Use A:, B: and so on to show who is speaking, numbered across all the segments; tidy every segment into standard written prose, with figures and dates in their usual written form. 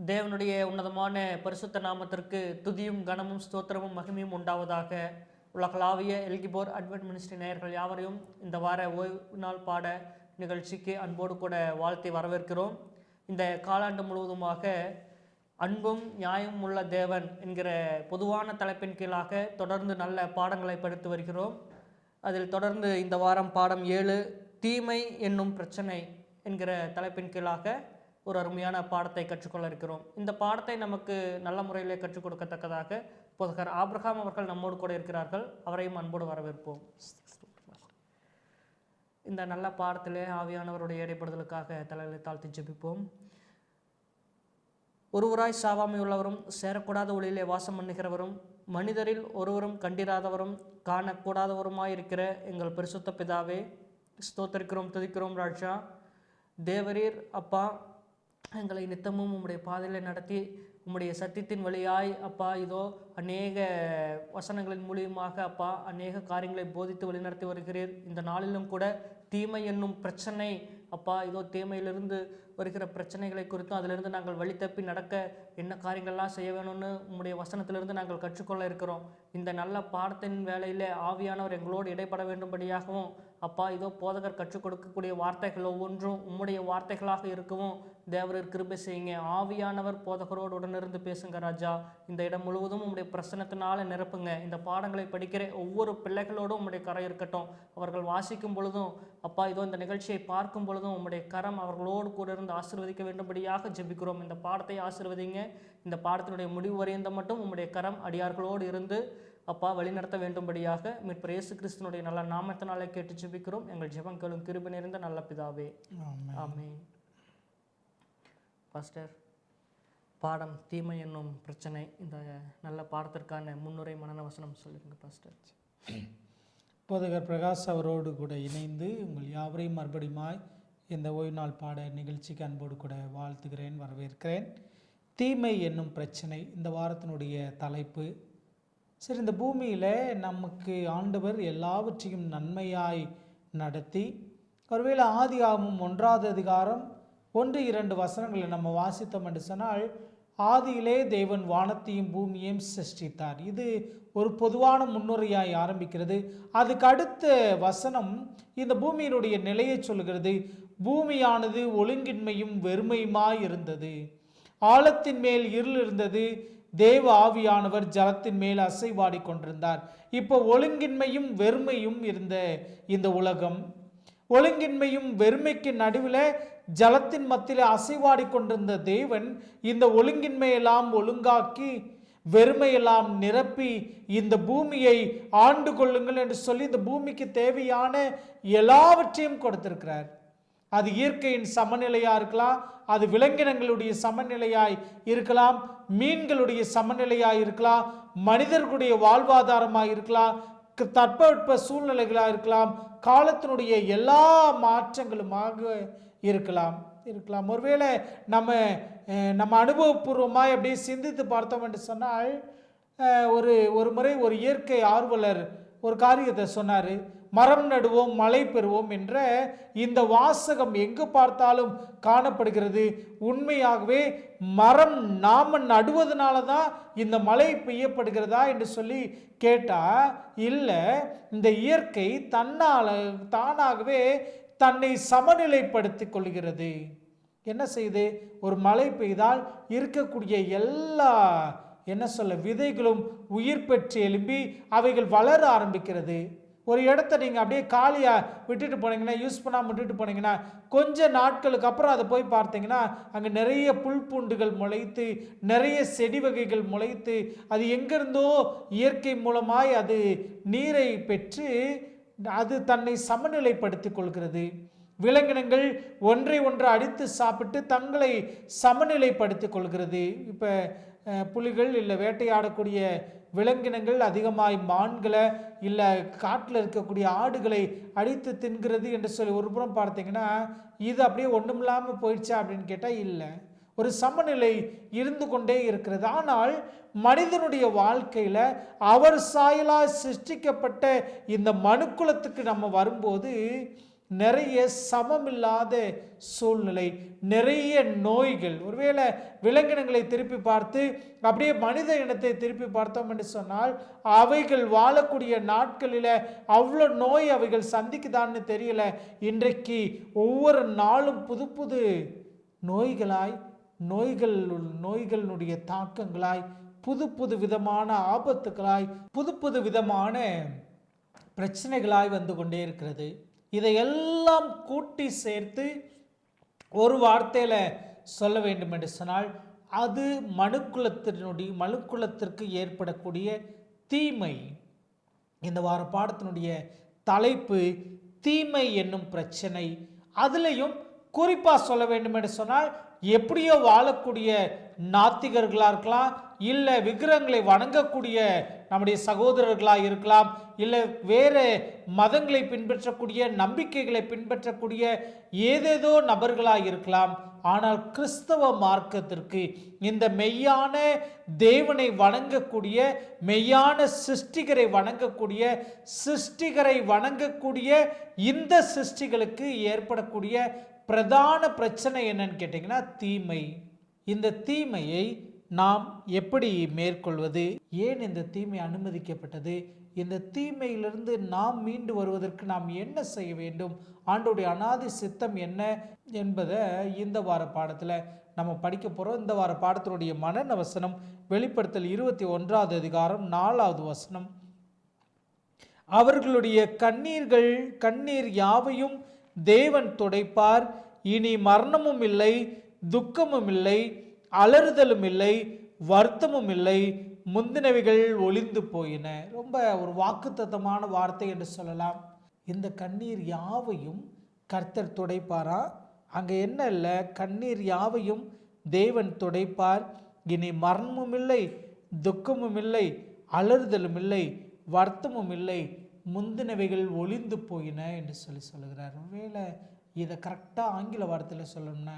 A: தேவனுடைய உன்னதமான பரிசுத்த நாமத்திற்கு துதியும் கனமும் ஸ்தோத்திரமும் மகிமையும் உண்டாவதாக. உலகளாவிய எல்கிபோர் அட்வென்ட் மினிஸ்ட்ரி நேயர்கள் யாவரையும் இந்த வார ஓய்வு நாள் பாட நிகழ்ச்சிக்கு அன்போடு கூட வாழ்த்தி வரவேற்கிறோம். இந்த காலாண்டு முழுவதுமாக அன்பும் நியாயமும் உள்ள தேவன் என்கிற பொதுவான தலைப்பின் கீழாக தொடர்ந்து நல்ல பாடங்களை படித்து வருகிறோம். அதில் தொடர்ந்து இந்த வாரம் பாடம் 7 தீமை என்னும் பிரச்சனை என்கிற தலைப்பின் கீழாக ஒரு அருமையான பாடத்தை கற்றுக்கொள்ள இருக்கிறோம். இந்த பாடத்தை நமக்கு நல்ல முறையில் கற்றுக் கொடுக்கத்தக்கதாக போதகர் ஆபிரகாம் அவர்கள் நம்மோடு கூட இருக்கிறார்கள். அவரையும் அன்போடு வரவேற்போம். இந்த நல்ல பாடத்திலே ஆவியானவருடைய இடைப்படுதலுக்காக தலைகளை தாழ்த்தி ஜெபிப்போம். ஒருவராய் சாவாமையுள்ளவரும் சேரக்கூடாத ஒளியிலே வாசம் பண்ணுகிறவரும் மனிதரில் ஒருவரும் கண்டிராதவரும் காணக்கூடாதவருமாயிருக்கிற எங்கள் பரிசுத்த பிதாவே, ஸ்தோத்தரிக்கிறோம், துதிக்கிறோம். ராஜா தேவரீர் அப்பா, எங்களை நித்தமும் உம்முடைய பாதையில் நடத்தி உம்முடைய சத்தியத்தின் வழியாய் அப்பா இதோ அநேக வசனங்களின் மூலியமாக அப்பா அநேக காரியங்களை போதித்து வழிநடத்தி வருகிறீர். இந்த நாளிலும் கூட தீமை என்னும் பிரச்சனை அப்பா இதோ தீமையிலிருந்து வருகிற பிரச்சனைகளை குறித்தும் அதிலிருந்து நாங்கள் வழி தப்பி நடக்க என்ன காரியங்கள்லாம் செய்ய வேணும்னு உம்முடைய வசனத்திலிருந்து நாங்கள் கற்றுக்கொள்ள இருக்கிறோம். இந்த நல்ல பாடத்தின் வேலையில் ஆவியானவர் எங்களோடு இடைப்பட வேண்டும்படியாகவும் அப்பா இதோ போதகர் கற்றுக் கொடுக்கக்கூடிய வார்த்தைகள் ஒவ்வொன்றும் உம்முடைய வார்த்தைகளாக இருக்கவும் தேவரீர் கிருபை செய்யுங்க. ஆவியானவர் போதகரோடு உடனிருந்து பேசுங்க ராஜா. இந்த இடம் முழுவதும் உம்முடைய பிரசனத்தினால நிரப்புங்க. இந்த பாடங்களை படிக்கிற ஒவ்வொரு பிள்ளைகளோடும் உம்முடைய கரம் இருக்கட்டும். அவர்கள் வாசிக்கும் பொழுதும் அப்பா இதோ இந்த நிகழ்ச்சியை பார்க்கும் பொழுதும் உம்முடைய கரம் அவர்களோடு கூட இருந்து ஆசீர்வதிக்க வேண்டும்படியாக ஜெபிக்கிறோம். இந்த பாடத்தை ஆசீர்வதிங்க. இந்த பாடத்தினுடைய முடிவு வரைந்த மட்டும் உம்முடைய கரம் அடியார்களோடு இருந்து அப்பா வழிநடத்த வேண்டும்படியாக மீட்பர் இயேசு கிறிஸ்துனுடைய நல்ல நாமத்தினாலே கேட்டு ஜெபிக்கிறோம். எங்கள் ஜெபம் கேளும் கிருபை நிறைந்த நல்ல பிதாவே, ஆமென். பாஸ்டர், பாடம் தீமை என்னும் பிரச்சனை, இந்த நல்ல பாடத்திற்கான முன்னுரை மனன வசனம் சொல்லிருங்க பாஸ்டர்.
B: போதகர் பிரகாஷ் அவரோடு கூட இணைந்து உங்கள் யாவரையும் மறுபடியுமாய் இந்த ஓய்வு நாள் பாட நிகழ்ச்சிக்கு அன்போடு கூட வாழ்த்துகிறேன், வரவேற்கிறேன். தீமை என்னும் பிரச்சனை இந்த வாரத்தினுடைய தலைப்பு. சரி, இந்த பூமியில் நமக்கு ஆண்டவர் எல்லாவற்றையும் நன்மையாய் நடத்தி, ஒருவேளை ஆதியாகமம் 1ஆம் அதிகாரம் 1-2 வசனங்களை நம்ம வாசித்தோம் என்று சொன்னால், ஆதியிலே தேவன் வானத்தையும் பூமியையும் சிருஷ்டித்தார். இது ஒரு பொதுவான முன்னுரையாய் ஆரம்பிக்கிறது. அதுக்கு அடுத்த வசனம் இந்த பூமியினுடைய நிலையை சொல்கிறது. பூமியானது ஒழுங்கின்மையும் வெறுமையுமாய் இருந்தது, ஆழத்தின் மேல் இருள் இருந்தது, தேவ ஆவியானவர் ஜலத்தின் மேல் அசைவாடி கொண்டிருந்தார். இப்போ ஒழுங்கின்மையும் வெறுமையும் இருந்த இந்த உலகம், ஒழுங்கின்மையும் வெறுமைக்கு நடுவில் ஜலத்தின் மத்தியில் அசைவாடி கொண்டிருந்த தேவன் இந்த ஒழுங்கின்மையெல்லாம் ஒழுங்காக்கி வெறுமையெல்லாம் நிரப்பி இந்த பூமியை ஆண்டு கொள்ளுங்கள் என்று சொல்லி இந்த பூமிக்கு தேவையான எல்லாவற்றையும் கொடுத்திருக்கிறார். அது இயற்கையின் சமநிலையாக இருக்கலாம், அது விலங்கினங்களுடைய சமநிலையாய் இருக்கலாம், மீன்களுடைய சமநிலையாக இருக்கலாம், மனிதர்களுடைய வாழ்வாதாரமாக இருக்கலாம், தட்பவெட்ப சூழ்நிலைகளாக இருக்கலாம், காலத்தினுடைய எல்லா மாற்றங்களுமாக இருக்கலாம். ஒருவேளை நம்ம அனுபவபூர்வமாக அப்படியே சிந்தித்து பார்த்தோம் என்று சொன்னால், ஒரு முறை ஒரு இயற்கை ஆர்வலர் ஒரு காரியத்தை சொன்னார். மரம் நடுவோம் மழை பெறுவோம் என்ற இந்த வாசகம் எங்கு பார்த்தாலும் காணப்படுகிறது. உண்மையாகவே மரம் நாம நடுவதனால தான் இந்த மழை பெய்யப்படுகிறதா என்று சொல்லி கேட்டால் இல்லை, இந்த இயற்கை தானாகவே தன்னை சமநிலைப்படுத்தி கொள்கிறது. என்ன செய்யுது? ஒரு மழை பெய்தால் இருக்கக்கூடிய எல்லா விதைகளும் உயிர் பெற்று எழும்பி அவைகள் வளர ஆரம்பிக்கிறது. ஒரு இடத்த நீங்கள் அப்படியே காலியாக விட்டுட்டு போனீங்கன்னா, யூஸ் பண்ணாமல் விட்டுட்டு போனீங்கன்னா, கொஞ்ச நாட்களுக்கு அப்புறம் அதை போய் பார்த்தீங்கன்னா அங்கே நிறைய புல் பூண்டுகள் முளைத்து, நிறைய செடி வகைகள் முளைத்து, அது எங்கிருந்தோ இயற்கை மூலமாய் அது நீரை பெற்று அது தன்னை சமநிலைப்படுத்தி கொள்கிறது. விலங்கினங்கள் ஒன்றை அடித்து சாப்பிட்டு தங்களை சமநிலைப்படுத்தி கொள்கிறது. இப்போ புலிகள் இல்லை வேட்டையாடக்கூடிய விலங்கினங்கள் அதிகமாய் மான்களை இல்லை காட்டில் இருக்கக்கூடிய ஆடுகளை அடித்து தின்கிறது என்று சொல்லி ஒரு புறம் பார்த்தீங்கன்னா, இது அப்படியே ஒன்றும் இல்லாமல் போயிடுச்சா அப்படின்னு கேட்டால் இல்லை, ஒரு சமநிலை இருந்து கொண்டே இருக்கிறது. ஆனால் மனிதனுடைய வாழ்க்கையில் அவர் சாயலால் சிருஷ்டிக்கப்பட்ட இந்த மனுக்குலத்துக்கு நம்ம வரும்போது நிறைய சமமில்லாத சூழ்நிலை, நிறைய நோய்கள். ஒருவேளை விலங்கினங்களை திருப்பி பார்த்து அப்படியே மனித இனத்தை திருப்பி பார்த்தோம் என்று சொன்னால், அவைகள் வாழக்கூடிய நாட்களில் அவ்வளோ நோய் அவைகள் சந்திக்குதான்னு தெரியல. இன்றைக்கு ஒவ்வொரு நாளும் புது புது நோய்களாய், நோய்களுடைய தாக்கங்களாய், புது புது விதமான ஆபத்துகளாய், புது புது விதமான பிரச்சனைகளாய் வந்து கொண்டே இருக்கிறது. இதையெல்லாம் கூட்டி சேர்த்து ஒரு வார்த்தையில் சொல்ல வேண்டும் என்று சொன்னால், அது மனுக்குலத்திற்கு ஏற்படக்கூடிய தீமை. இந்த வார பாடத்தினுடைய தலைப்பு தீமை என்னும் பிரச்சனை. அதுலேயும் குறிப்பாக சொல்ல வேண்டும் என்று சொன்னால், எப்படியோ வாழக்கூடிய நாத்திகர்களாக இருக்கலாம், இல்லை விக்கிரகங்களை வணங்கக்கூடிய நம்முடைய சகோதரர்களாக இருக்கலாம், இல்லை வேறு மதங்களை பின்பற்றக்கூடிய, நம்பிக்கைகளை பின்பற்றக்கூடிய ஏதேதோ நபர்களாக இருக்கலாம். ஆனால் கிறிஸ்தவ மார்க்கத்திற்கு, இந்த மெய்யான தேவனை வணங்கக்கூடிய, மெய்யான சிருஷ்டிகரை வணங்கக்கூடிய இந்த சிருஷ்டிகளுக்கு ஏற்படக்கூடிய பிரதான பிரச்சனை என்னன்னு கேட்டிங்கன்னா தீமை. இந்த தீமையை நாம் எப்படி மேற்கொள்வது? ஏன் இந்த தீமை அனுமதிக்கப்பட்டது? இந்த தீமையிலிருந்து நாம் மீண்டு வருவதற்கு நாம் என்ன செய்ய வேண்டும்? ஆண்டவருடைய அநாதி சித்தம் என்ன என்பதை இந்த வார பாடத்தில் நம்ம படிக்க போகிறோம். இந்த வார பாடத்தினுடைய மனன வசனம் வெளிப்படுத்தல் 21வது அதிகாரம் 4வது வசனம். அவர்களுடைய கண்ணீர் யாவையும் தேவன் துடைப்பார். இனி மரணமும் இல்லை, துக்கமும் இல்லை, அலறுதலும் இல்லை, வருத்தமும் இல்லை, முந்தினவைகள் ஒளிந்து போயின. ரொம்ப ஒரு வாக்குத்தத்தமான வார்த்தை என்று சொல்லலாம். இந்த கண்ணீர் யாவையும் கர்த்தர் துடைப்பாரா? அங்கே என்ன இல்லை, கண்ணீர் யாவையும் தேவன் துடைப்பார். இனி மரணமும் இல்லை, துக்கமும் இல்லை, அலறுதலும் இல்லை, வருத்தமும் இல்லை, முந்தினவைகள் ஒளிந்து போயின என்று சொல்லுகிறார். ஒருவேளை இதை கரெக்டாக ஆங்கில வார்த்தையில் சொல்லணும்னா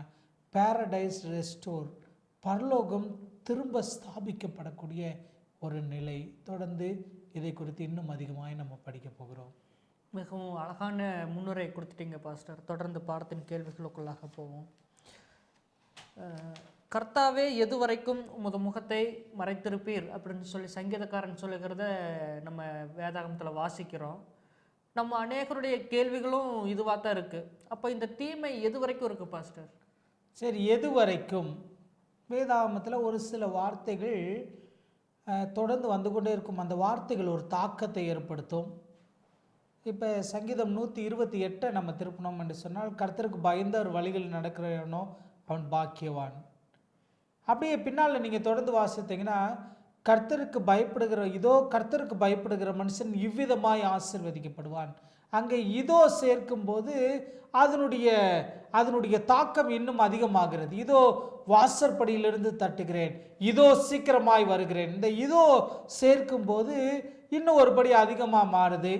B: பேரடைஸ் ரெஸ்டோர், பரலோகம் திரும்ப ஸ்தாபிக்கப்படக்கூடிய ஒரு நிலை. தொடர்ந்து இதை குறித்து இன்னும் அதிகமாக நம்ம படிக்க போகிறோம்.
A: மிகவும் அழகான முன்னுரை கொடுத்துட்டீங்க பாஸ்டர். தொடர்ந்து பாடத்தின் கேள்விகளுக்குள்ளாக போவோம். கர்த்தாவே எதுவரைக்கும் உமது முகத்தை மறைத்திருப்பீர் அப்படின்னு சொல்லி சங்கீதக்காரன் சொல்லுகிறத நம்ம வேதாகமத்தில் வாசிக்கிறோம். நம்ம அநேகருடைய கேள்விகளும் இதுவாக தான் இருக்குது. அப்போ இந்த தீமை எது வரைக்கும் இருக்குது பாஸ்டர்?
B: சரி, எது வரைக்கும்? வேதாகமத்தில் ஒரு சில வார்த்தைகள் தொடர்ந்து வந்து கொண்டே இருக்கும். அந்த வார்த்தைகள் ஒரு தாக்கத்தை ஏற்படுத்தும். இப்போ சங்கீதம் 128 நம்ம திருப்பினோம் என்று சொன்னால், கர்த்தருக்கு பயந்த ஒரு வழிகள் நடக்கிறவனோ அவன் பாக்கியவான். அப்படியே பின்னால் நீங்கள் தொடர்ந்து வாசித்தீங்கன்னா, கர்த்தருக்கு பயப்படுகிற மனுஷன் இவ்விதமாய் ஆசீர்வதிக்கப்படுவான். அங்கே இதோ சேர்க்கும்போது அதனுடைய தாக்கம் இன்னும் அதிகமாகிறது. இதோ வாசற்படியிலிருந்து தட்டுகிறேன், இதோ சீக்கிரமாய் வருகிறேன். இந்த இதோ சேர்க்கும்போது இன்னும் ஒருபடி அதிகமாக மாறுது.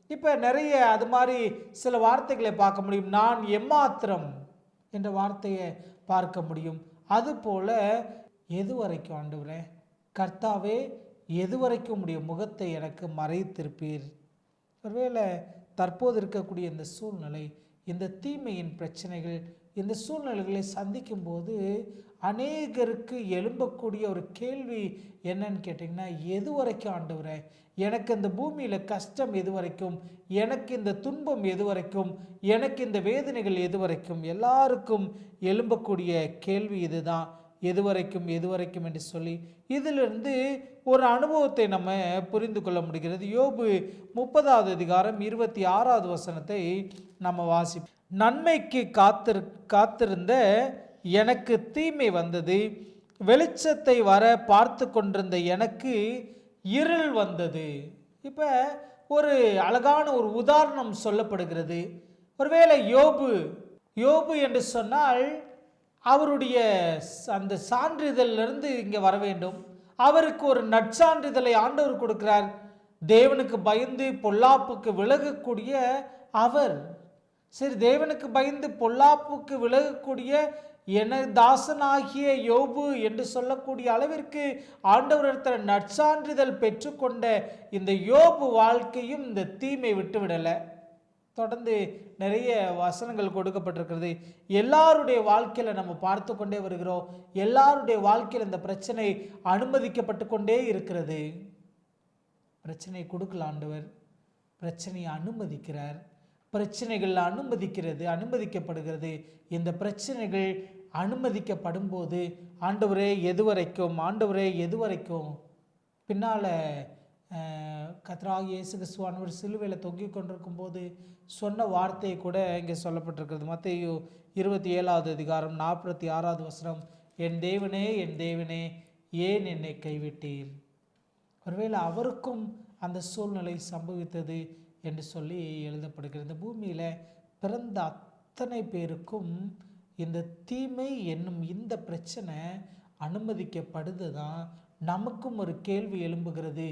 B: இப்போ நிறைய அது மாதிரி சில வார்த்தைகளை பார்க்க முடியும். நான் எம்மாத்திரம் என்ற வார்த்தையை பார்க்க முடியும். அதுபோல் எது வரைக்கும் ஆண்டவரே, கர்த்தாவே எது வரைக்கும் உம்முடைய முகத்தை எனக்கு மறைத்திருப்பீர்? ஒருவேளை தற்போது இருக்கக்கூடிய இந்த சூழ்நிலை, இந்த தீமையின் பிரச்சனைகள், இந்த சூழ்நிலைகளை சந்திக்கும் போது அநேகருக்கு எழும்பக்கூடிய ஒரு கேள்வி என்னன்னு கேட்டிங்கன்னா, எது வரைக்கும் ஆண்டவரே, எனக்கு இந்த பூமியில் கஷ்டம் எது வரைக்கும், எனக்கு இந்த துன்பம் எது வரைக்கும், எனக்கு இந்த வேதனைகள் எது வரைக்கும்? எல்லாருக்கும் எழும்பக்கூடிய கேள்வி இதுதான், எது வரைக்கும் என்று சொல்லி. இதிலிருந்து ஒரு அனுபவத்தை நம்ம புரிந்து கொள்ள முடிகிறது. யோபு 30வது அதிகாரம் 26வது வசனத்தை நம்ம வாசிப்போம். நன்மைக்கு காத்திருந்த எனக்கு தீமை வந்தது, வெளிச்சத்தை வர பார்த்து கொண்டிருந்த எனக்கு இருள் வந்தது. இப்போ ஒரு அழகான ஒரு உதாரணம் சொல்லப்படுகிறது. ஒருவேளை யோபு என்று சொன்னால் அவருடைய அந்த சான்றிதழிலிருந்து இங்கே வர வேண்டும். அவருக்கு ஒரு நற்சான்றிதழை ஆண்டவர் கொடுக்கிறார். தேவனுக்கு பயந்து பொல்லாப்புக்கு விலகக்கூடிய அவர், சரி, தேவனுக்கு பயந்து பொல்லாப்புக்கு விலகக்கூடிய என தாசனாகிய யோபு என்று சொல்லக்கூடிய அளவிற்கு ஆண்டவரிடத்தில் நற்சான்றிதழ் பெற்றுக்கொண்ட இந்த யோபு வாழ்க்கையும் இந்த தீமை விட்டுவிடலை. தொடர்ந்து நிறைய வசனங்கள் கொடுக்கப்பட்டிருக்கிறது. எல்லாருடைய வாழ்க்கையில் நம்ம பார்த்து கொண்டே வருகிறோம். எல்லாருடைய வாழ்க்கையில் இந்த பிரச்சனை அனுமதிக்கப்பட்டு கொண்டே இருக்கிறது. பிரச்சனை கொடுக்கல ஆண்டவர், பிரச்சனையை அனுமதிக்கிறார். பிரச்சனைகள் அனுமதிக்கப்படுகிறது. இந்த பிரச்சனைகள் அனுமதிக்கப்படும் போது ஆண்டவரே எது வரைக்கும் பின்னால் கர்த்தராகிய இயேசு கிறிஸ்துவானவர் சிலுவையில் தொங்கிக் கொண்டிருக்கும் போது சொன்ன வார்த்தையை கூட இங்கே சொல்லப்பட்டிருக்கிறது. மத்தேயு 27வது அதிகாரம் 46வது வசனம், என் தேவனே ஏன் என்னை கைவிட்டீர். ஒருவேளை அவருக்கும் அந்த சூழ்நிலை சம்பவித்தது என்று சொல்லி எழுதப்படுகிறது. இந்த பூமியில் பிறந்த அத்தனை பேருக்கும் இந்த தீமை என்னும் இந்த பிரச்சனை அனுமதிக்கப்படுது தான். நமக்கும் ஒரு கேள்வி எழும்புகிறது,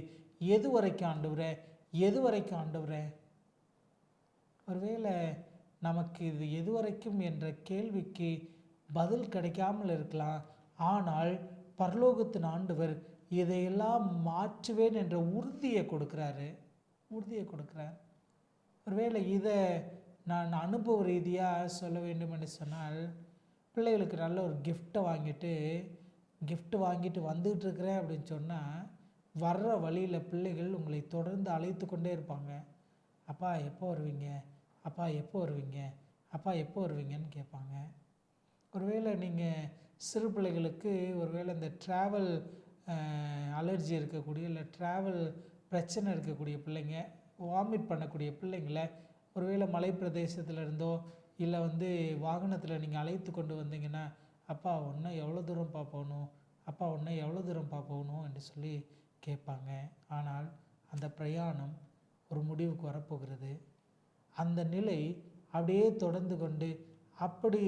B: எது வரைக்கும் ஆண்டவரே? ஒருவேளை நமக்கு இது எது வரைக்கும் என்ற கேள்விக்கு பதில் கிடைக்காமல் இருக்கலாம். ஆனால் பரலோகத்தின் ஆண்டவர் இதையெல்லாம் மாற்றுவேன் என்ற உறுதியை கொடுக்கிறார். ஒருவேளை இதை நான் அனுபவ ரீதியாக சொல்ல வேண்டும் என்று சொன்னால், பிள்ளைகளுக்கு நல்ல ஒரு கிஃப்ட் வாங்கிட்டு வந்துகிட்டு இருக்கிறேன் அப்படின்னு சொன்னால், வர்ற வழியில் பிள்ளைகள் உங்களை தொடர்ந்து அழைத்து கொண்டே இருப்பாங்க. அப்பா எப்போ வருவீங்கன்னு கேட்பாங்க. ஒருவேளை நீங்கள் சிறு பிள்ளைகளுக்கு ஒருவேளை இந்த ட்ராவல் அலர்ஜி இருக்கக்கூடிய, இல்லை ட்ராவல் பிரச்சனை இருக்கக்கூடிய பிள்ளைங்க, வாமிட் பண்ணக்கூடிய பிள்ளைங்கள ஒருவேளை மலை பிரதேசத்தில் இருந்தோ இல்லை வாகனத்தில் நீங்கள் அழைத்து கொண்டு வந்தீங்கன்னா, அப்பா உன்னை எவ்வளோ தூரம் போகணும் என்று சொல்லி கேட்பாங்க. ஆனால் அந்த பிரயாணம் ஒரு முடிவுக்கு வரப்போகிறது. அந்த நிலை அப்படியே தொடர்ந்து கொண்டு அப்படி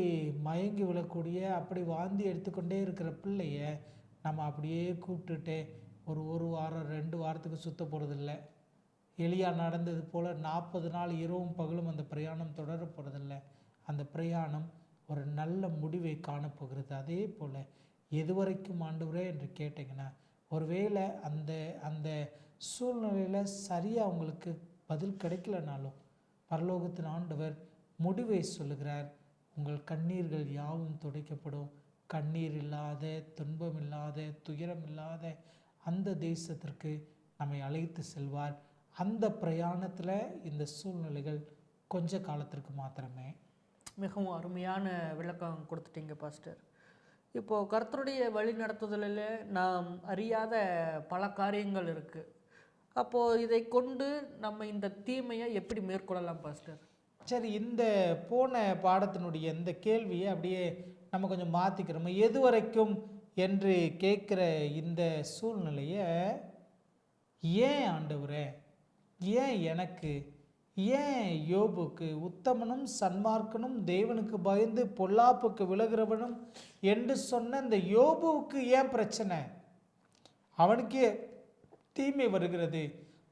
B: மயங்கி விழக்கூடிய, அப்படி வாந்தி எடுத்துக்கொண்டே இருக்கிற பிள்ளைய நம்ம அப்படியே கூப்பிட்டுட்டே ஒரு வாரம் 2 வாரத்துக்கு சுத்த போகிறதில்ல. எலியா நடந்தது போல் 40 நாள் இரவும் பகலும் அந்த பிரயாணம் தொடர போகிறதில்ல. அந்த பிரயாணம் ஒரு நல்ல முடிவை காணப்போகிறது. அதே போல் எதுவரைக்கும் ஆண்டவரே என்று கேட்டிங்கன்னா, ஒருவேளை அந்த சூழ்நிலையில் சரியாக உங்களுக்கு பதில் கிடைக்கலனாலும் பரலோகத்தின் ஆண்டவர் முடிவை சொல்லுகிறார். உங்கள் கண்ணீர்கள் யாவும் துடைக்கப்படும். கண்ணீர் இல்லாத, துன்பம் இல்லாத, துயரம் இல்லாத அந்த தேசத்திற்கு நம்மை அழைத்து செல்வார். அந்த பிரயாணத்தில் இந்த சூழ்நிலைகள் கொஞ்ச காலத்திற்கு மாத்திரமே.
A: மிகவும் அருமையான விளக்கம் கொடுத்துட்டீங்க பாஸ்டர். இப்போது கர்த்தருடைய வழி நடத்துதலில் நாம் அறியாத பல காரியங்கள் இருக்குது. அப்போது இதை கொண்டு நம்ம இந்த தீமையை எப்படி மேற்கொள்ளலாம் பாஸ்டர்?
B: சரி, இந்த போன பாடத்தினுடைய இந்த கேள்வியை அப்படியே நம்ம கொஞ்சம் மாற்றிக்கிறோம். எது வரைக்கும் என்று கேட்குற இந்த சூழ்நிலையை ஏன் ஆண்டவரே, ஏன் எனக்கு, ஏன் யோபுக்கு, உத்தமனும் சன்மார்க்கனும் தேவனுக்கு பயந்து பொல்லாப்புக்கு விலகிறவனும் என்று சொன்ன இந்த யோபுவுக்கு ஏன் பிரச்சனை? அவனுக்கு தீமை வருகிறது.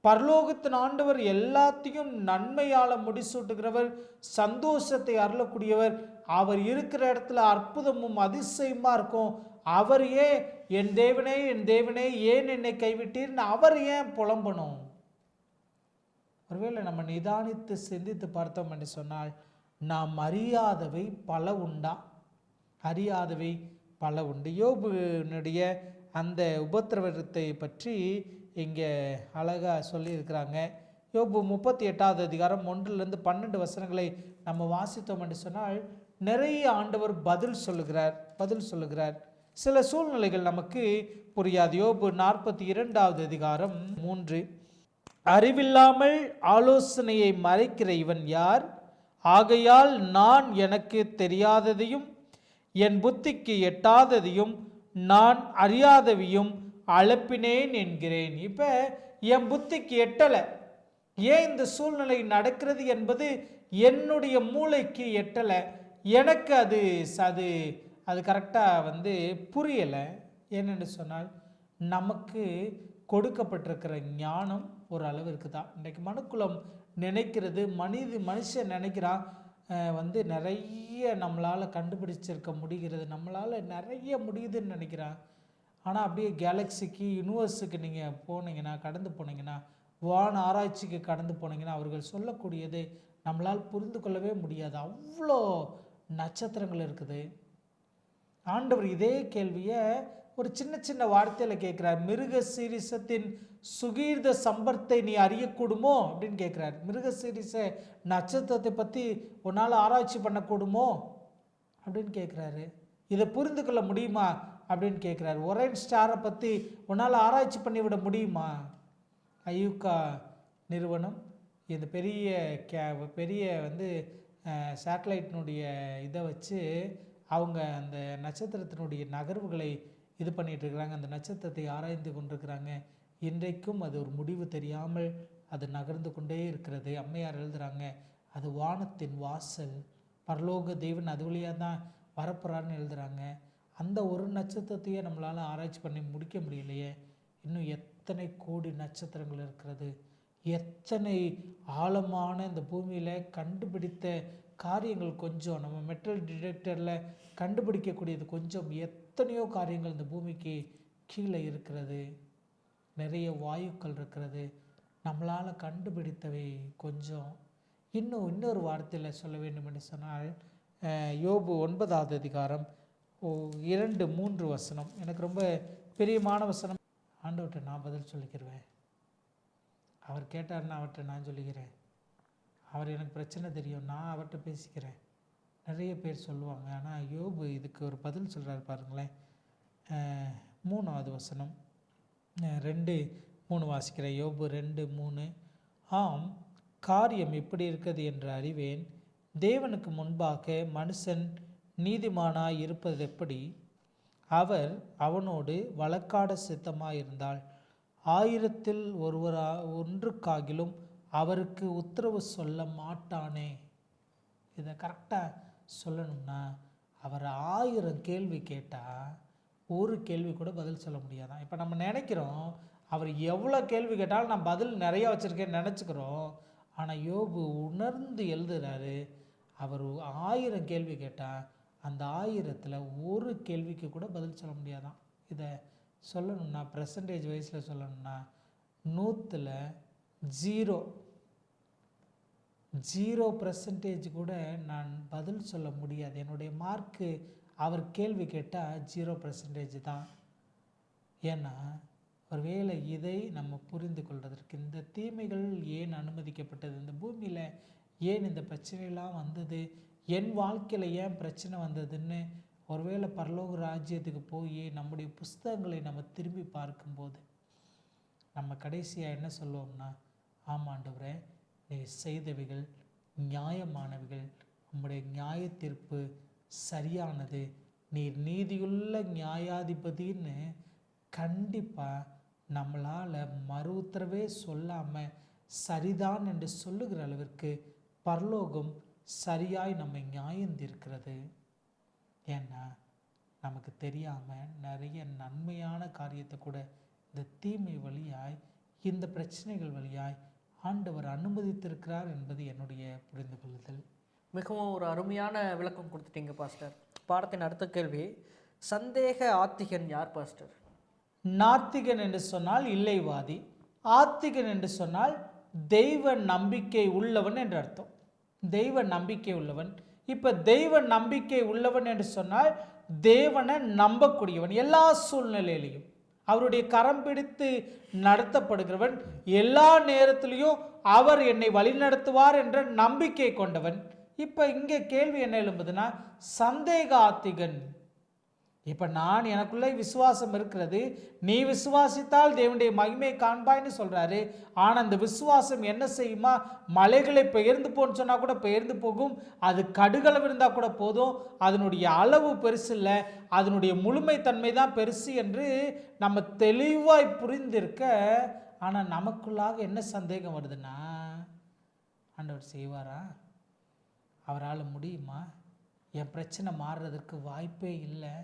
B: பரலோகத்தின் ஆண்டவர் எல்லாத்தையும் நன்மையால் முடிசூட்டுகிறவர், சந்தோஷத்தை அருளக்கூடியவர். அவர் இருக்கிற இடத்துல அற்புதமும் அதிசயமா இருக்கும். அவர் ஏன் என் தேவனே ஏன் என்னை கைவிட்டீர்னு அவர் ஏன் புலம்பணும்? ஒருவேளை நம்ம நிதானித்து சிந்தித்து பார்த்தோம் என்று சொன்னால், நாம் அறியாதவை பல உண்டு. யோபுனுடைய அந்த உபத்திரவத்தை பற்றி இங்கே அழகாக சொல்லியிருக்கிறாங்க. யோபு 38வது அதிகாரம் 1-12 வசனங்களை நம்ம வாசித்தோம் என்று சொன்னால், நிறைய ஆண்டவர் பதில் சொல்லுகிறார். சில சூழ்நிலைகள் நமக்கு புரியாது. யோபு 42வது அதிகாரம் 3, அறிவில்லாமல் ஆலோசனையை மறைக்கிற இவன் யார்? ஆகையால் நான் எனக்கு தெரியாததையும் என் புத்திக்கு எட்டாததையும் நான் அறியாதவையும் அழப்பினேன் என்கிறேன். இப்போ என் புத்திக்கு எட்டலை, ஏன் இந்த சூழ்நிலை நடக்கிறது என்பது என்னுடைய மூளைக்கு எட்டலை, எனக்கு அது கரெக்டாக புரியலை. ஏனென்று சொன்னால், நமக்கு கொடுக்கப்பட்டிருக்கிற ஞானம் ஒரு அளவிற்கு தான். இன்றைக்கு மனுக்குலம் நினைக்கிறது, மனுஷன் நினைக்கிறான் நிறைய நம்மளால் கண்டுபிடிச்சிருக்க முடிகிறது, நம்மளால் நிறைய முடியுதுன்னு நினைக்கிறான். ஆனால் அப்படியே கேலக்சிக்கு, யூனிவர்ஸுக்கு நீங்கள் கடந்து போனீங்கன்னா வான ஆராய்ச்சிக்கு கடந்து போனீங்கன்னா அவர்கள் சொல்லக்கூடியது நம்மளால் புரிந்து கொள்ளவே முடியாது. அவ்வளோ நட்சத்திரங்கள் இருக்குது. ஆண்டவர் இதே கேள்வியை ஒரு சின்ன சின்ன வார்த்தையில் கேட்குறார். மிருக சீரிசத்தின் சுகீர்த சம்பத்தை நீ அறியக்கூடுமோ அப்படின்னு கேட்குறார். மிருக சீரிச நட்சத்திரத்தை பற்றி உன்னால் ஆராய்ச்சி பண்ணக்கூடுமோ அப்படின்னு கேட்குறாரு. இதை புரிந்து கொள்ள முடியுமா அப்படின்னு கேட்குறாரு. ஒரேன் ஸ்டாரை பற்றி உன்னால் ஆராய்ச்சி பண்ணிவிட முடியுமா? ஐயூகா நிறுவனம் இந்த பெரிய சேட்டலைட்டினுடைய இதை வச்சு அவங்க அந்த நட்சத்திரத்தினுடைய நகர்வுகளை இது பண்ணிகிட்ருக்குறாங்க. அந்த நட்சத்திரத்தை ஆராய்ந்து கொண்டிருக்கிறாங்க. இன்றைக்கும் அது ஒரு முடிவு தெரியாமல் அது நகர்ந்து கொண்டே இருக்கிறது. அம்மையார் எழுதுகிறாங்க, அது வானத்தின் வாசல், பரலோக தேவன் அது வழியாக தான் வரப்போகிறான்னு எழுதுகிறாங்க. அந்த ஒரு நட்சத்திரத்தையே நம்மளால் ஆராய்ச்சி பண்ணி முடிக்க முடியலையே. இன்னும் எத்தனை கோடி நட்சத்திரங்கள் இருக்கிறது. எத்தனை ஆழமான இந்த பூமியில் கண்டுபிடித்த காரியங்கள் கொஞ்சம், நம்ம மெட்டல் டிடெக்டரில் கண்டுபிடிக்கக்கூடியது கொஞ்சம், எத்தனையோ காரியங்கள் இந்த பூமிக்கு கீழே இருக்கிறது. நிறைய வாயுக்கள் இருக்கிறது. நம்மளால் கண்டுபிடித்தவை கொஞ்சம். இன்னொரு வார்த்தையில் சொல்ல வேண்டும் என்று சொன்னால், யோபு 9வது அதிகாரம் 2-3 வசனம் எனக்கு ரொம்ப பிரியமான வசனம். ஆண்டவர்கிட்ட நான் பதில் சொல்லிக்கிறேன். அவர் கேட்டார்னா அவர்கிட்ட நான் சொல்லிக்கிறேன். அவர் எனக்கு பிரச்சனை தெரியும், நான் அவர்கிட்ட பேசிக்கிறேன். நிறைய பேர் சொல்லுவாங்க. ஆனால் யோபு இதுக்கு ஒரு பதில் சொல்கிறார் பாருங்களேன். 3வது வசனம் 2-3 வாசிக்கிறேன். யோபு 2:3. ஆம், காரியம் எப்படி இருக்கிறது என்று அறிவேன். தேவனுக்கு முன்பாக மனுஷன் நீதிமானாய் இருப்பது எப்படி? அவர் அவனோடு வழக்காட சித்தமாயிருந்தால் 1000 ஒன்றுக்காகிலும் அவருக்கு உத்தரவு சொல்ல மாட்டானே. இதை கரெக்டாக சொல்லணும்னா, அவர் 1000 கேள்வி கேட்டால் ஒரு கேள்வி கூட பதில் சொல்ல முடியாதான். இப்போ நம்ம நினைக்கிறோம் அவர் எவ்வளோ கேள்வி கேட்டாலும் நான் பதில் நிறையா வச்சுருக்கேன்னு நினச்சிக்கிறோம். ஆனால் யோபு உணர்ந்து எழுதுகிறாரு, அவர் 1000 கேள்வி கேட்டால் அந்த 1000ல் ஒரு கேள்விக்கு கூட பதில் சொல்ல முடியாதான். இதை சொல்லணும்னா பெர்சன்டேஜ் வைஸில் சொல்லணும்னா 100ல் 0% கூட நான் பதில் சொல்ல முடியாது. என்னுடைய மார்க்கு அவர் கேள்வி கேட்டால் 0% தான். ஏன்னா ஒருவேளை இதை நம்ம புரிந்து கொள்வதற்கு, இந்த தீமைகள் ஏன் அனுமதிக்கப்பட்டது, இந்த பூமியில் ஏன் இந்த பிரச்சனைலாம் வந்தது, என் வாழ்க்கையில் ஏன் பிரச்சனை வந்ததுன்னு ஒருவேளை பரலோக ராஜ்யத்துக்கு போய் நம்முடைய புஸ்தகங்களை நம்ம திரும்பி பார்க்கும்போது நம்ம கடைசியாக என்ன சொல்லுவோம்னா, ஆமாண்டவரே நீ செய்தவைகள் நியாயமானவைகள், உம்முடைய நியாய தீர்ப்பு சரியானது, நீர் நீதியுள்ள நியாயாதிபதின்னு கண்டிப்பாக நம்மளால் மறு உத்தரவே சொல்லாமல் சரிதான் என்று சொல்லுகிற அளவிற்கு பரலோகம் சரியாய் நம்மை நியாயந்திருக்கிறது. ஏன்னா நமக்கு தெரியாமல் நிறைய நன்மையான காரியத்தை கூட இந்த தீமை வழியாய், இந்த பிரச்சனைகள் வழியாய் ஆண்டவர் அனுமதித்திருக்கிறார் என்பது என்னுடைய புரிந்து கொள்ளுதல்.
A: மிகவும் ஒரு அருமையான விளக்கம் கொடுத்துட்டீங்க பாஸ்டர். பாடத்தின் அடுத்த கேள்வி, சந்தேக ஆத்திகன் யார் பாஸ்டர்?
B: நாத்திகன் என்று சொன்னால் இல்லைவாதி, ஆத்திகன் என்று சொன்னால் தெய்வ நம்பிக்கை உள்ளவன் என்று அர்த்தம். தெய்வ நம்பிக்கை உள்ளவன். இப்போ தெய்வ நம்பிக்கை உள்ளவன் என்று சொன்னால் தேவனை நம்பக்கூடியவன், எல்லா சூழ்நிலையிலையும் அவருடைய கரம் பிடித்து நடத்தப்படுகிறவன், எல்லா நேரத்திலையும் அவர் என்னை வழிநடத்துவார் என்ற நம்பிக்கை கொண்டவன். இப்போ இங்கே கேள்வி என்ன எழும்புதுன்னா, சந்தேக ஆத்திகன். இப்போ நான் எனக்குள்ளே விசுவாசம் இருக்கிறது, நீ விசுவாசித்தால் தேவனுடைய மகிமை காண்பாய்ன்னு சொல்கிறாரு. ஆனால் அந்த விசுவாசம் என்ன செய்யுமா, மலைகளை பெயர்ந்து போன்னு சொன்னால் கூட பெயர்ந்து போகும், அது கடுகளவு இருந்தால் கூட போதும், அதனுடைய அளவு பெருசு இல்லை, அதனுடைய முழுமைத்தன்மை தான் பெருசு என்று நம்ம தெளிவாய் புரிந்திருக்க. ஆனால் நமக்குள்ளாக என்ன சந்தேகம் வருதுன்னா, ஆண்டவர் செய்வாரா, அவரால் முடியுமா, என் பிரச்சனை மாறுறதுக்கு வாய்ப்பே இல்லை,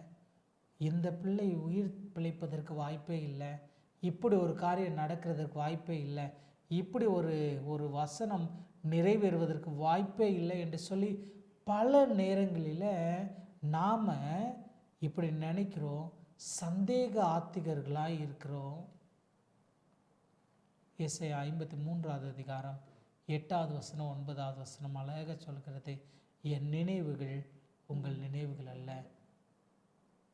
B: இந்த பிள்ளை உயிர் பிழைப்பதற்கு வாய்ப்பே இல்லை, இப்படி ஒரு காரியம் நடக்கிறதுக்கு வாய்ப்பே இல்லை, இப்படி ஒரு வசனம் நிறைவேறுவதற்கு வாய்ப்பே இல்லை என்று சொல்லி பல நேரங்களில் நாம் இப்படி நினைக்கிறோம், சந்தேக ஆத்திகர்களாக இருக்கிறோம். ஏசாயா 53வது அதிகாரம் 8வது வசனம் 9வது வசனம் அழகாக சொல்கிறது, என் நினைவுகள் உங்கள் நினைவுகள் அல்ல.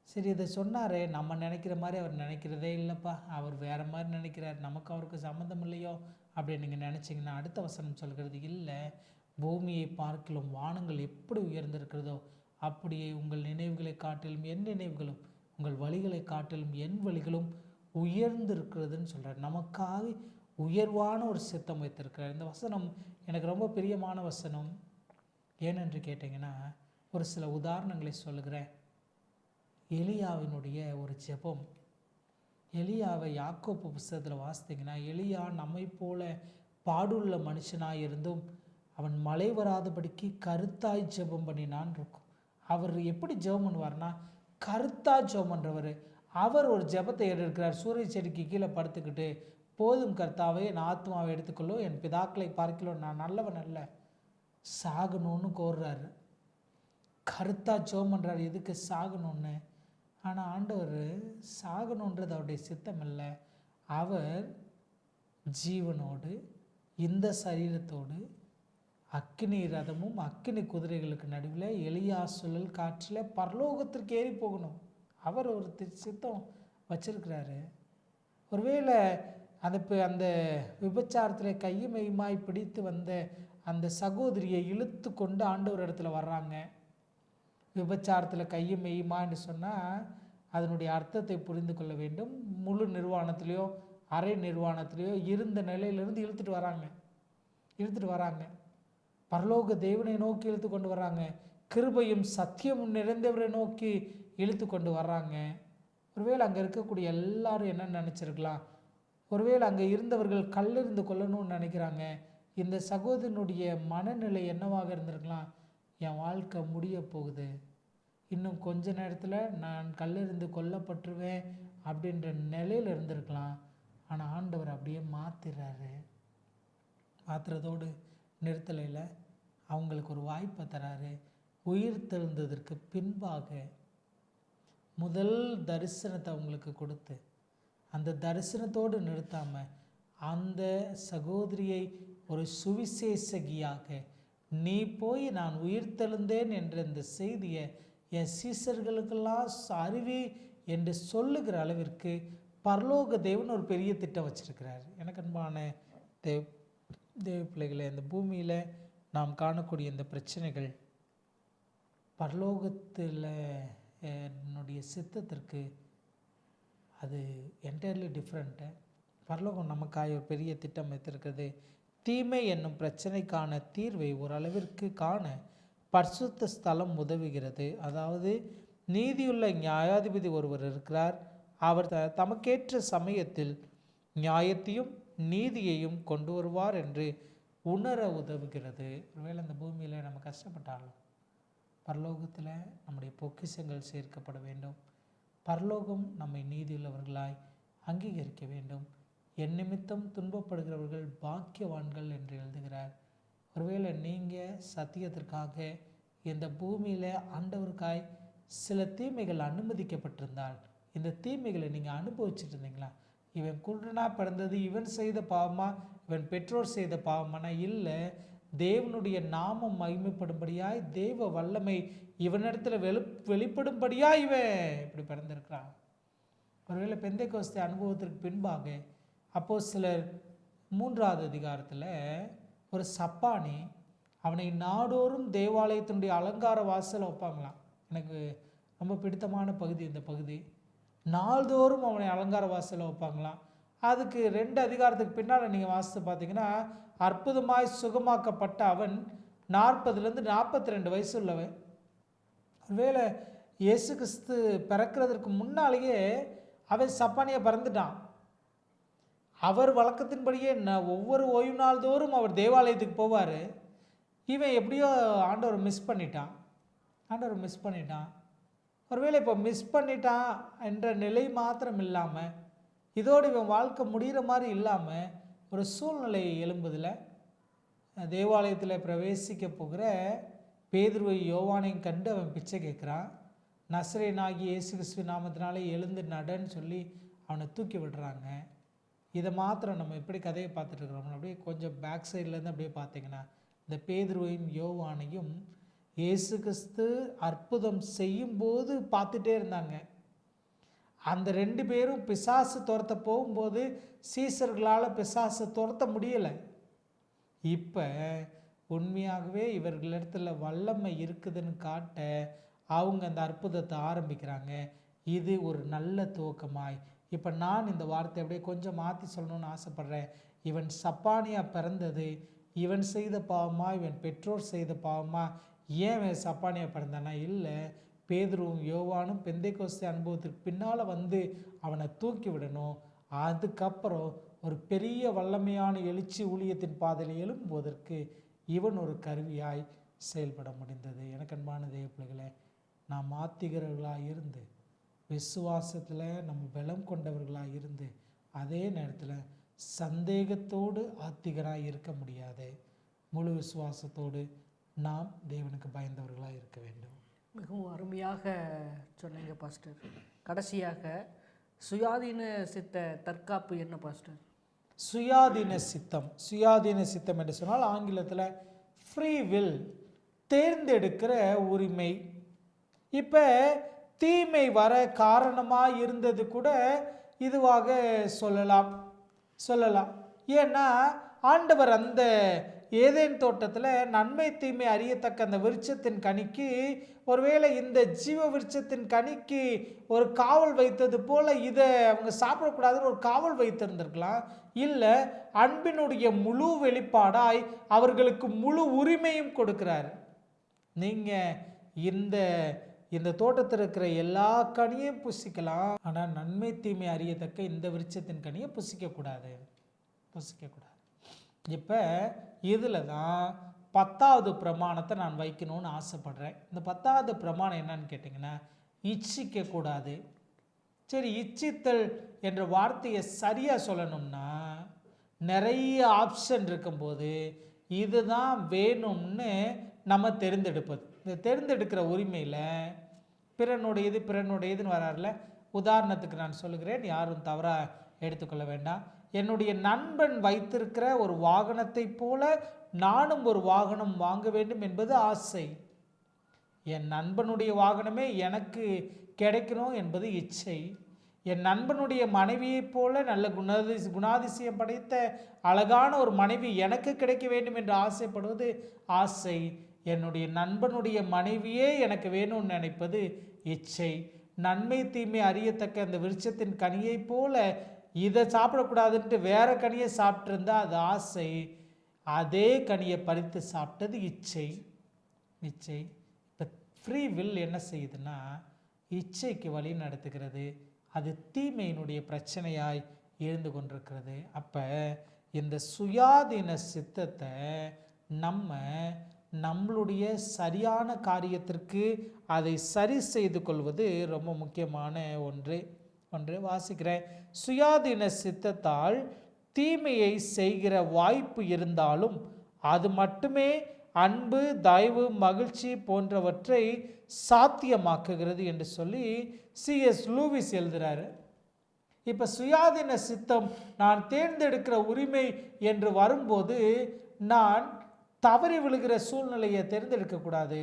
B: சரி, இதை சொன்னாரே, நம்ம நினைக்கிற மாதிரி அவர் நினைக்கிறதே இல்லைப்பா, அவர் வேறு மாதிரி நினைக்கிறார், நமக்கு அவருக்கு சம்மந்தம் இல்லையோ அப்படின்னு நீங்கள் நினச்சிங்கன்னா, அடுத்த வசனம் சொல்கிறது, இல்லை, பூமியை பார்க்கிலும் வானங்கள் எப்படி உயர்ந்திருக்கிறதோ அப்படியே உங்கள் நினைவுகளை காட்டிலும் என் நினைவுகளும், உங்கள் வழிகளை காட்டிலும் என் வழிகளும் உயர்ந்திருக்கிறதுன்னு சொல்கிறார். நமக்காக உயர்வான ஒரு சித்தம் வைத்திருக்கிறார். இந்த வசனம் எனக்கு ரொம்ப பிரியமான வசனம். ஏனென்று கேட்டிங்கன்னா, ஒரு சில உதாரணங்களை சொல்லுகிறேன். எலியாவினுடைய ஒரு ஜெபம். எலியாவை யாக்கோப்பு புஸ்தகத்தில் வாசித்தீங்கன்னா, எலியா நம்மை போல பாடுள்ள மனுஷனாக இருந்தும் அவன் மழை வராதபடிக்கு கருத்தாய் ஜெபம் பண்ணினான் இருக்கும். அவர் எப்படி ஜெபம் பண்ணுவார்னா, கருத்தாய் ஜெபம் பண்ணுறவர். அவர் ஒரு ஜெபத்தை எடுக்கிறார். சூரிய செடிக்கு கீழே படுத்துக்கிட்டு, போதும் கர்த்தாவே, என் ஆத்மாவை எடுத்துக்கொள்ளோ, என் பிதாக்களை பார்க்கலோ, நான் நல்லவன் அல்ல, சாகணும்னு கோர்றாரு. கருத்தாக ஜெபம் பண்ணுறாரு, எதுக்கு சாகணும்னு. ஆனால் ஆண்டவர் சாகணுன்றது அவருடைய சித்தம் இல்லை. அவர் ஜீவனோடு இந்த சரீரத்தோடு அக்கினி ரதமும் அக்கினி குதிரைகளுக்கு நடுவில் எலியா சுழல் காற்றில் பரலோகத்திற்கு ஏறி போகணும். அவர் ஒரு சித்தம் வச்சிருக்கிறாரு. ஒருவேளை அந்த விபச்சாரத்தில் கையுமையுமாய் பிடித்து வந்த அந்த சகோதரியை இழுத்து கொண்டு ஆண்டவர் இடத்துல வர்றாங்க. விபச்சாரத்தில் கையும் மெய்யுமான்னு சொன்னால் அதனுடைய அர்த்தத்தை புரிந்து கொள்ள வேண்டும். முழு நிர்வாணத்திலையோ அரை நிர்வாணத்திலையோ இருந்த நிலையிலிருந்து இழுத்துட்டு வராங்க. பரலோக தேவனை நோக்கி இழுத்து கொண்டு வர்றாங்க. கிருபையும் சத்தியமும் நிறைந்தவரை நோக்கி இழுத்து கொண்டு வர்றாங்க. ஒருவேளை அங்கே இருக்கக்கூடிய எல்லாரும் என்ன நினச்சிருக்கலாம், ஒருவேளை அங்கே இருந்தவர்கள் கல்லெறிந்து கொள்ளணும்னு நினைக்கிறாங்க. இந்த சகோதரனுடைய மனநிலை என்னவாக இருந்திருக்கலாம், என் வாழ்க்கை முடிய போகுது, இன்னும் கொஞ்ச நேரத்தில் நான் கல்லெறிந்து கொல்லப்பட்டுருவேன் அப்படின்ற நிலையில் இருந்திருக்கலாம். ஆனால் ஆண்டவர் அப்படியே மாற்றுறதோடு நிறுத்தலையில் அவங்களுக்கு ஒரு வாய்ப்பை தராரு. உயிர் தெழுந்ததற்கு பின்பாக முதல் தரிசனத்தை அவங்களுக்கு கொடுத்து, அந்த தரிசனத்தோடு நிறுத்தாமல் அந்த சகோதரியை ஒரு சுவிசேஷகியாக, நீ போய் நான் உயிர் தெழுந்தேன் என்ற இந்த செய்தியை என் சீசர்களுக்கெல்லாம் அறிவி என்று சொல்லுகிற அளவிற்கு பரலோக தேவன் ஒரு பெரிய திட்டம் வச்சிருக்கிறார். எனக்கு அன்பான தேவ பிள்ளைகளை, இந்த பூமியில் நாம் காணக்கூடிய இந்த பிரச்சனைகள் பரலோகத்தில் என்னுடைய சித்தத்திற்கு அது என்டையர்லி டிஃப்ரெண்ட்டு. பரலோகம் நமக்காக ஒரு பெரிய திட்டம் வைத்திருக்கிறது. தீமை என்னும் பிரச்சனைக்கான தீர்வை ஓரளவிற்கு காண பரிசுத்த ஸ்தலம் உதவுகிறது. அதாவது நீதியுள்ள நியாயாதிபதி ஒருவர் இருக்கிறார். அவர் தமக்கேற்ற சமயத்தில் நியாயத்தையும் நீதியையும் கொண்டு வருவார் என்று உணர உதவுகிறது. ஒருவேளை இந்த பூமியில் நம்ம கஷ்டப்பட்டாலும் பரலோகத்தில் நம்முடைய பொக்கிஷங்கள் சேர்க்கப்பட வேண்டும். பரலோகம் நம்மை நீதியுள்ளவர்களாய் அங்கீகரிக்க வேண்டும். என் நிமித்தம் துன்பப்படுகிறவர்கள் பாக்கியவான்கள் என்று எழுதுகிறார். ஒருவேளை நீங்கள் சத்தியத்திற்காக இந்த பூமியில் ஆண்டவருக்காய் சில தீமைகள் அனுமதிக்கப்பட்டிருந்தால், இந்த தீமைகளை நீங்கள் அனுபவிச்சுட்டு இருந்தீங்களா? இவன் குருடனாக பிறந்தது இவன் செய்த பாவமா, இவன் பெற்றோர் செய்த பாவமானா? இல்லை, தேவனுடைய நாமம் மகிமைப்படும்படியாய், தேவ வல்லமை இவனிடத்தில் வெளிப்படும்படியாய் இவன் இப்படி பிறந்திருக்கிறான். ஒருவேளை பெந்தைக்கோஸ்தே அனுபவத்திற்கு பின்பாக அப்போஸ்தலர் 3வது அதிகாரத்தில் ஒரு சப்பானி அவனை நாடோறும் தேவாலயத்தினுடைய அலங்கார வாசலை வைப்பாங்களாம். எனக்கு ரொம்ப பிடித்தமான பகுதி இந்த பகுதி. நாள்தோறும் அவனை அலங்கார வாசலை வைப்பாங்களாம். அதுக்கு 2 அதிகாரத்துக்கு பின்னால் நீங்கள் வாசித்து பார்த்தீங்கன்னா, அற்புதமாய் சுகமாக்கப்பட்ட அவன் 40லேருந்து 42 வயசு உள்ளவன். ஒருவேளை இயேசு கிறிஸ்து பிறக்கிறதுக்கு முன்னாலேயே அவன் சப்பானியை பிறந்துட்டான். அவர் வழக்கத்தின்படியே ஒவ்வொரு ஓய்வு நாள் தோறும் அவர் தேவாலயத்துக்கு போவார். இவன் எப்படியோ ஆண்டவர் மிஸ் பண்ணிட்டான். ஒருவேளை இப்போ மிஸ் பண்ணிட்டான் என்ற நிலை மாத்திரம் இல்லாமல், இதோடு இவன் வாழ்க்கை முடிகிற மாதிரி இல்லாமல் ஒரு சூழ்நிலை எழும்புதில் தேவாலயத்தில் பிரவேசிக்க போகிற பேதுருவை யோவானையும் கண்டு அவன் பிச்சை கேட்குறான். நசரேயனாகிய இயேசு கிறிஸ்து நாமத்தினாலே எழுந்து நடன்னு சொல்லி அவனை தூக்கி விடுறாங்க. இதை மாத்திரம் நம்ம எப்படி கதையை பார்த்துட்டு இருக்கிறோம், அப்படியே கொஞ்சம் பேக் சைட்லேருந்து அப்படியே பார்த்தீங்கன்னா இந்த பேதுருவையும் யோவானையும் இயேசு கிறிஸ்து அற்புதம் செய்யும்போது பார்த்துட்டே இருந்தாங்க. அந்த 2 பேரும் பிசாசு துரத்த போகும்போது சீசர்களால் பிசாசு துரத்த முடியலை. இப்போ உண்மையாகவே இவர்களிடத்துல வல்லமை இருக்குதுன்னு காட்ட அவங்க அந்த அற்புதத்தை ஆரம்பிக்கிறாங்க. இது ஒரு நல்ல துவக்கமாய், இப்போ நான் இந்த வார்த்தை அப்படியே கொஞ்சம் மாற்றி சொல்லணும்னு ஆசைப்பட்றேன். இவன் சப்பானியா பிறந்தது இவன் செய்த பாவமா, இவன் பெற்றோர் செய்த பாவமா? ஏன் இவன் சப்பானியா பிறந்தானா? இல்லை, பேதுருவும் யோவானும் பெந்தைக்கோஸ்தே அனுபவத்திற்கு பின்னால் வந்து அவனை தூக்கி விடணும். அதுக்கப்புறம் ஒரு பெரிய வல்லமையான எழுச்சி ஊழியத்தின் பாதையில் எழும்புவதற்கு இவன் ஒரு கருவியாய் செயல்பட முடிந்தது. எனக்கு அன்பான தேவ பிள்ளைகளே, நாம் ஆத்திகர்களாக இருந்து விசுவாசத்தில் நம்ம பலம் கொண்டவர்களாக இருந்து அதே நேரத்தில் சந்தேகத்தோடு ஆத்திகராக இருக்க முடியாது. முழு விசுவாசத்தோடு நாம் தேவனுக்கு பயந்தவர்களாக இருக்க வேண்டும்.
A: மிகவும் அருமையாக சொன்னீங்க பாஸ்டர். கடைசியாக சுயாதீன சித்த தற்காப்பு என்ன பாஸ்டர்?
B: சுயாதீன சித்தம், சுயாதீன சித்தம் என்று சொன்னால் ஆங்கிலத்தில் ஃப்ரீ வில், தேர்ந்தெடுக்கிற உரிமை. இப்போ தீமை வர காரணமாக இருந்தது கூட இதுவாக சொல்லலாம். ஏன்னா ஆண்டவர் அந்த ஏதேன் தோட்டத்தில் நன்மை தீமை அறியத்தக்க அந்த விருட்சத்தின் கனிக்கு, ஒருவேளை இந்த ஜீவ விருட்சத்தின் கனிக்கு ஒரு காவல் வைத்தது போல இதை அவங்க சாப்பிடக்கூடாதுன்னு ஒரு காவல் வைத்திருந்திருக்கலாம். இல்லை, அன்பினுடைய முழு வெளிப்பாடாய் அவர்களுக்கு முழு உரிமையும் கொடுக்கிறார். நீங்கள் இந்த தோட்டத்தில் இருக்கிற எல்லா கனியும் புசிக்கலாம், ஆனால் நன்மை தீமை அறியத்தக்க இந்த விருட்சத்தின் கனியை புசிக்கக்கூடாது. இப்போ இதில் தான் 10வது பிரமாணத்தை நான் வைக்கணும்னு ஆசைப்படுறேன். இந்த 10வது பிரமாணம் என்னன்னு கேட்டிங்கன்னா, இச்சிக்கக்கூடாது. சரி, இச்சித்தல் என்ற வார்த்தையை சரியாக சொல்லணும்னா நிறைய ஆப்ஷன் இருக்கும்போது இதுதான் வேணும்னு நம்ம தேர்ந்தெடுப்பது. இந்த தேர்ந்தெடுக்கிற உரிமையில் பிறனுடையதுன்னு வராருல. உதாரணத்துக்கு நான் சொல்லுகிறேன், யாரும் தவறாக எடுத்துக்கொள்ள வேண்டாம். என்னுடைய நண்பன் வைத்திருக்கிற ஒரு வாகனத்தை போல நானும் ஒரு வாகனம் வாங்க வேண்டும் என்பது ஆசை. என் நண்பனுடைய வாகனமே எனக்கு கிடைக்கணும் என்பது இச்சை. என் நண்பனுடைய மனைவியைப் போல நல்ல குணாதிசயம் படைத்த அழகான ஒரு மனைவி எனக்கு கிடைக்க வேண்டும் என்று ஆசைப்படுவது ஆசை. என்னுடைய நண்பனுடைய மனைவியே எனக்கு வேணும்னு நினைப்பது இச்சை. நன்மை தீமை அறியத்தக்க அந்த விருட்சத்தின் கனியை போல இதை சாப்பிடக்கூடாதுன்ட்டு வேற கனியை சாப்பிட்ருந்தா அது ஆசை. அதே கனியை பறித்து சாப்பிட்டது இச்சை. இப்போ ஃப்ரீ வில் என்ன செய்யுதுன்னா இச்சைக்கு வழி நடத்துகிறது. அது தீமையினுடைய பிரச்சனையாய் இருந்து கொண்டிருக்கிறது. அப்போ இந்த சுயாதீன சித்தத்தை நம்மளுடைய சரியான காரியத்திற்கு அதை சரி செய்து கொள்வது ரொம்ப முக்கியமான ஒன்று. வாசிக்கிறேன். சுயாதீன சித்தத்தால் தீமையை செய்கிற வாய்ப்பு இருந்தாலும் அது மட்டுமே அன்பு, தயவு, மகிழ்ச்சி போன்றவற்றை சாத்தியமாக்குகிறது என்று சொல்லி C.S. லூவிஸ் எழுதுகிறாரு. இப்போ சுயாதீன சித்தம், நான் தேர்ந்தெடுக்கிற உரிமை என்று வரும்போது நான் தவறி விழுகிற சூழ்நிலையை தேர்ந்தெடுக்கக்கூடாது.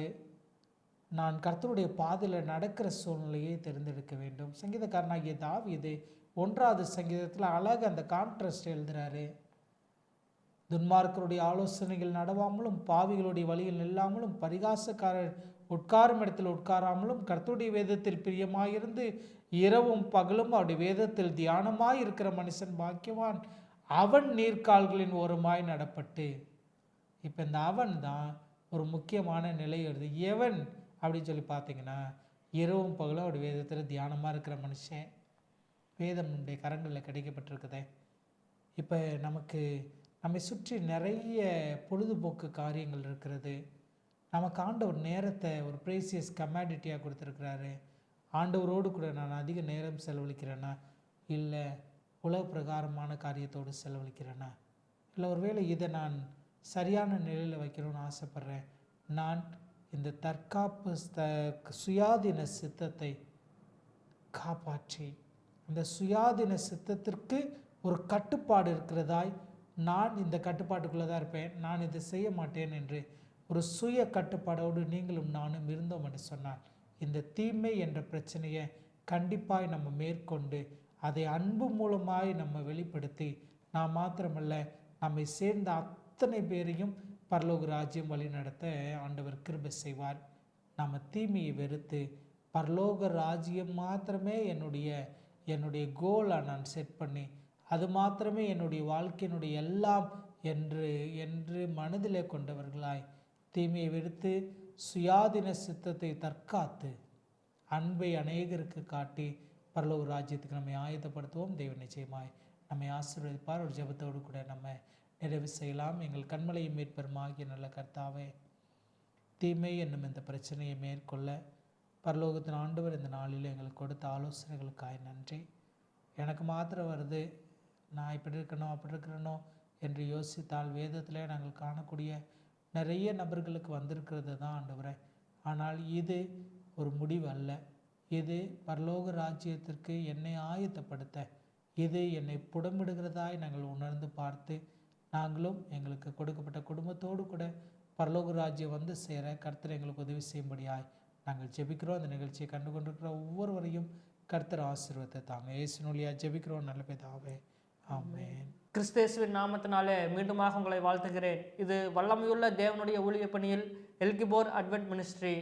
B: நான் கர்த்தருடைய பாதையில் நடக்கிற சூழ்நிலையை தேர்ந்தெடுக்க வேண்டும். சங்கீதக்காரனாகிய தாவீது 1வது சங்கீதத்தில் அழகாக அந்த கான்ட்ராஸ்ட் எழுதுகிறாரு. துன்மார்க்கருடைய ஆலோசனைகள் நடவாமலும், பாவிகளுடைய வழியில் நில்லாமலும், பரிகாசக்காரர் உட்காரும் இடத்தில் உட்காராமலும், கர்த்தருடைய வேதத்தில் பிரியமாயிருந்து இரவும் பகலும் அவருடைய வேதத்தில் தியானமாய் இருக்கிற மனுஷன் பாக்கியவான். அவன் நீர்க்கால்களின் ஓரமாய் நடப்பட்டு. இப்போ இந்த அவன் தான் ஒரு முக்கியமான நிலை வருது. எவன் அப்படின்னு சொல்லி பார்த்தீங்கன்னா, இரவும் பகலும் அவருடைய வேதத்தில் தியானமாக இருக்கிற மனுஷன். வேதம் நம்முடைய கரங்களில் கிடைக்கப்பட்டிருக்குதே. இப்போ நம்மை சுற்றி நிறைய பொழுதுபோக்கு காரியங்கள் இருக்கிறது. நமக்கு ஆண்டவர் நேரத்தை ஒரு ப்ரீசியஸ் கமாடிட்டியாக கொடுத்துருக்கிறாரு. ஆண்டவரோடு கூட நான் அதிக நேரம் செலவழிக்கிறேன்னா, இல்லை உலக பிரகாரமான காரியத்தோடு செலவழிக்கிறேன்னா, இல்லை ஒருவேளை இதை நான் சரியான நிலையில் வைக்கணும்னு ஆசைப்பட்றேன். நான் இந்த தற்காப்பு சுயாதீன சித்தத்தை காப்பாற்றி இந்த சுயாதீன சித்தத்திற்கு ஒரு கட்டுப்பாடு இருக்கிறதாய், நான் இந்த கட்டுப்பாட்டுக்குள்ளே தான் இருப்பேன், நான் இதை செய்ய மாட்டேன் என்று ஒரு சுய கட்டுப்பாடோடு நீங்களும் நானும் இருந்தோம் என்று சொன்னால், இந்த தீமை என்ற பிரச்சனையை கண்டிப்பாய் நம்ம மேற்கொண்டு அதை அன்பு மூலமாய் நம்ம வெளிப்படுத்தி, நான் மாத்திரமல்ல நம்மை சேர்ந்த அத்தனை பேரையும் பரலோக ராஜ்யம் வழி நடத்த ஆண்டவர் கிருபை செய்வார். நம்ம தீமையை வெறுத்து பரலோக ராஜ்யம் மாத்திரமே என்னுடைய கோலாக நான் செட் பண்ணி, அது மாத்திரமே என்னுடைய வாழ்க்கையினுடைய எல்லாம் என்று மனதிலே கொண்டவர்களாய் தீமையை வெறுத்து சுயாதீன சித்தத்தை தற்காத்து அன்பை அநேகருக்கு காட்டி பரலோக ராஜ்யத்துக்கு நம்மை ஆயத்தப்படுத்துவோம். தேவன் நிச்சயமாய் நம்மை ஆசீர்வதிப்பார். ஒரு ஜெபத்தோடு கூட நம்ம நிறைவு செய்யலாம். எங்கள் கண்மலையும் மீட்பெருமாகிய நல்ல கர்த்தாவே, தீமை என்னும் இந்த பிரச்சனையை மேற்கொள்ள பரலோகத்தின் ஆண்டவர் இந்த நாளில் எங்களுக்கு கொடுத்த ஆலோசனைகளுக்காய் நன்றி. எனக்கு மாத்திரம் வருது, நான் இப்படி இருக்கணும் அப்படி இருக்கிறனோ என்று யோசித்தால் வேதத்தில் நாங்கள் காணக்கூடிய நிறைய நபர்களுக்கு வந்திருக்கிறது தான் ஆண்டவரே. ஆனால் இது ஒரு முடிவு அல்ல. இது பரலோக ராஜ்யத்திற்கு என்னை ஆயத்தப்படுத்த, இது என்னை புடமிடுகிறதாய் நாங்கள் உணர்ந்து பார்த்து, நாங்களும் எங்களுக்கு கொடுக்கப்பட்ட குடும்பத்தோடு கூட பரலோக ராஜ்யம் வந்து சேர கர்த்தர் எங்களுக்கு உதவி செய்யும்படியாய் நாங்கள் ஜெபிக்கிறோம். அந்த நிகழ்ச்சியை கண்டு கொண்டிருக்கிற ஒவ்வொருவரையும் கர்த்தர் ஆசீர்வாதத்தை தாங்க. இயேசுவின் வழியாக ஜெபிக்கிறோம் நல்ல பிதாவே, ஆமென்.
A: கிறிஸ்தேசுவின் நாமத்தினாலே மீண்டுமாக உங்களை வாழ்த்துகிறேன். இது வல்லமையுள்ள தேவனுடைய ஊழிய பணியில் எல்கிபோர் அட்வென்ட் மினிஸ்ட்ரி.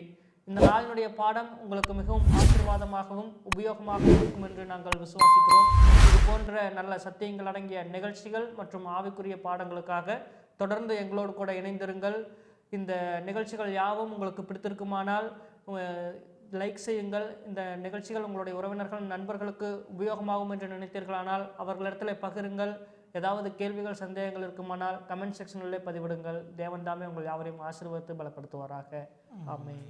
A: இந்த நாளினுடைய பாடம் உங்களுக்கு மிகவும் ஆசீர்வாதமாகவும் உபயோகமாகவும் இருக்கும் என்று நாங்கள் விசுவாசிக்கிறோம். இது போன்ற நல்ல சத்தியங்கள் அடங்கிய நிகழ்ச்சிகள் மற்றும் ஆவிக்குரிய பாடங்களுக்காக தொடர்ந்து எங்களோடு கூட இணைந்திருங்கள். இந்த நிகழ்ச்சிகள் யாவும் உங்களுக்கு பிடித்திருக்குமானால் லைக் செய்யுங்கள். இந்த நிகழ்ச்சிகள் உங்களுடைய உறவினர்கள் நண்பர்களுக்கு உபயோகமாகும் என்று நினைத்தீர்களானால் அவர்களிடத்தில் பகிருங்கள். ஏதாவது கேள்விகள் சந்தேகங்கள் இருக்குமானால் கமெண்ட் செக்ஷனிலே பதிவிடுங்கள். தேவன் தாமே உங்கள் யாவரையும் ஆசீர்வதித்து பலப்படுத்துவாராக. ஆமென்.